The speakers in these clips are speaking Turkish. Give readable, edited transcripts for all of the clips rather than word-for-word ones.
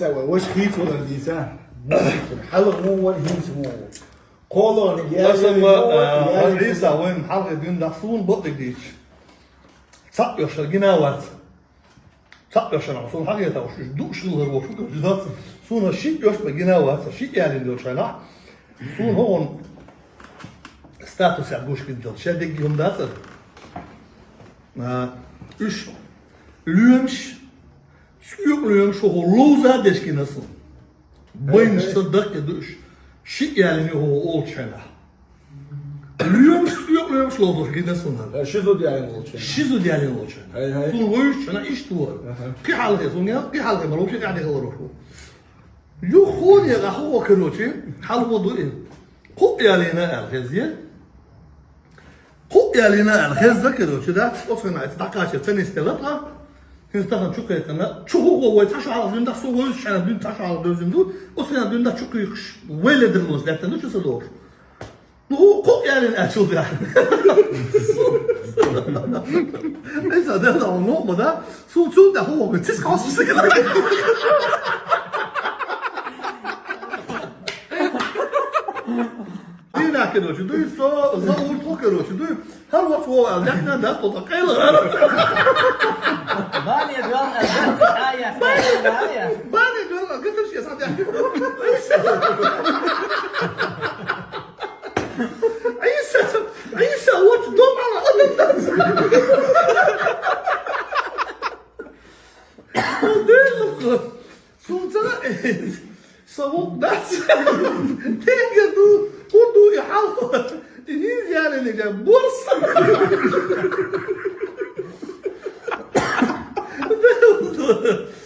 وش خيط ولا الإنسان حلق مو والهيمس مو قولون Aslında İsa ve halkı dün suyun botu diş. Sak yaşa ginavat. Sak yaşa ama son hakikaten tavuk şu duşlular bu şu cüdat. Sonra şit yaşma ginavat. Şit yani diyor şana. Sonra on status ya guş gidiyor. Şedek giyimde üç lüyemş suyuk lüyemş o loza deşkinası. Boyun sıddak ya düş. Şit yani o ol şana. Lüyemş suyuk lüyemş loza gidiyorsun. شو يعني والشيء شو يعني الوجه؟ هاي هاي. طول وش أنا إيش تور؟ كي حالك يا سونيا؟ كي حالك ما روشي قاعد يخبروه. يو خون يا هو كروشي حال وضوء. قو يا لينا الخزية. قو يا لينا الخزة كروشي ده أصلا استعكاش تاني استلقى. Hindistan çok yakın. Çok o taş ağzında su var, şana dün taş ağzında özümdü. O sene dün de çok yıkış. Böyledir bu zaten. Ne çözülür? Bu kok yani açıldı yani. Neyse de zaman olmadı. Su da hava siz kalsın kadar. Dina keroşu, du so zaur to keroşu, du her vakit o alacaklar da tutakayla. Bani diyorum elbette hayır. Hayır. Bani diyorlar, getir şey sadece. عيسى وتدوم على أدنى سلطان صوت بس تجدوا خدوا يحاولوا تجيز يعني اللي جاب بورصة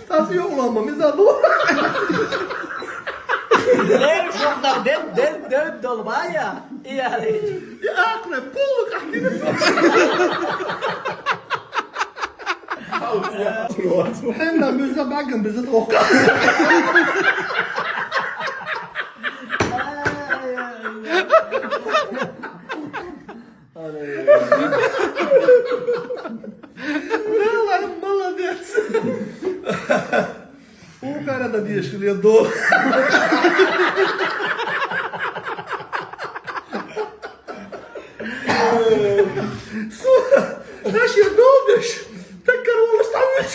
تاسي يوم لما ميزانو ليه شوف ده dolmaya. İyi hali. يا أقرب بولك أحكي حنا ميزان بعقم بزتوقع والله молодец. وكان ده يشيل يده. Naš je dobiš, takar ovo stavljaš.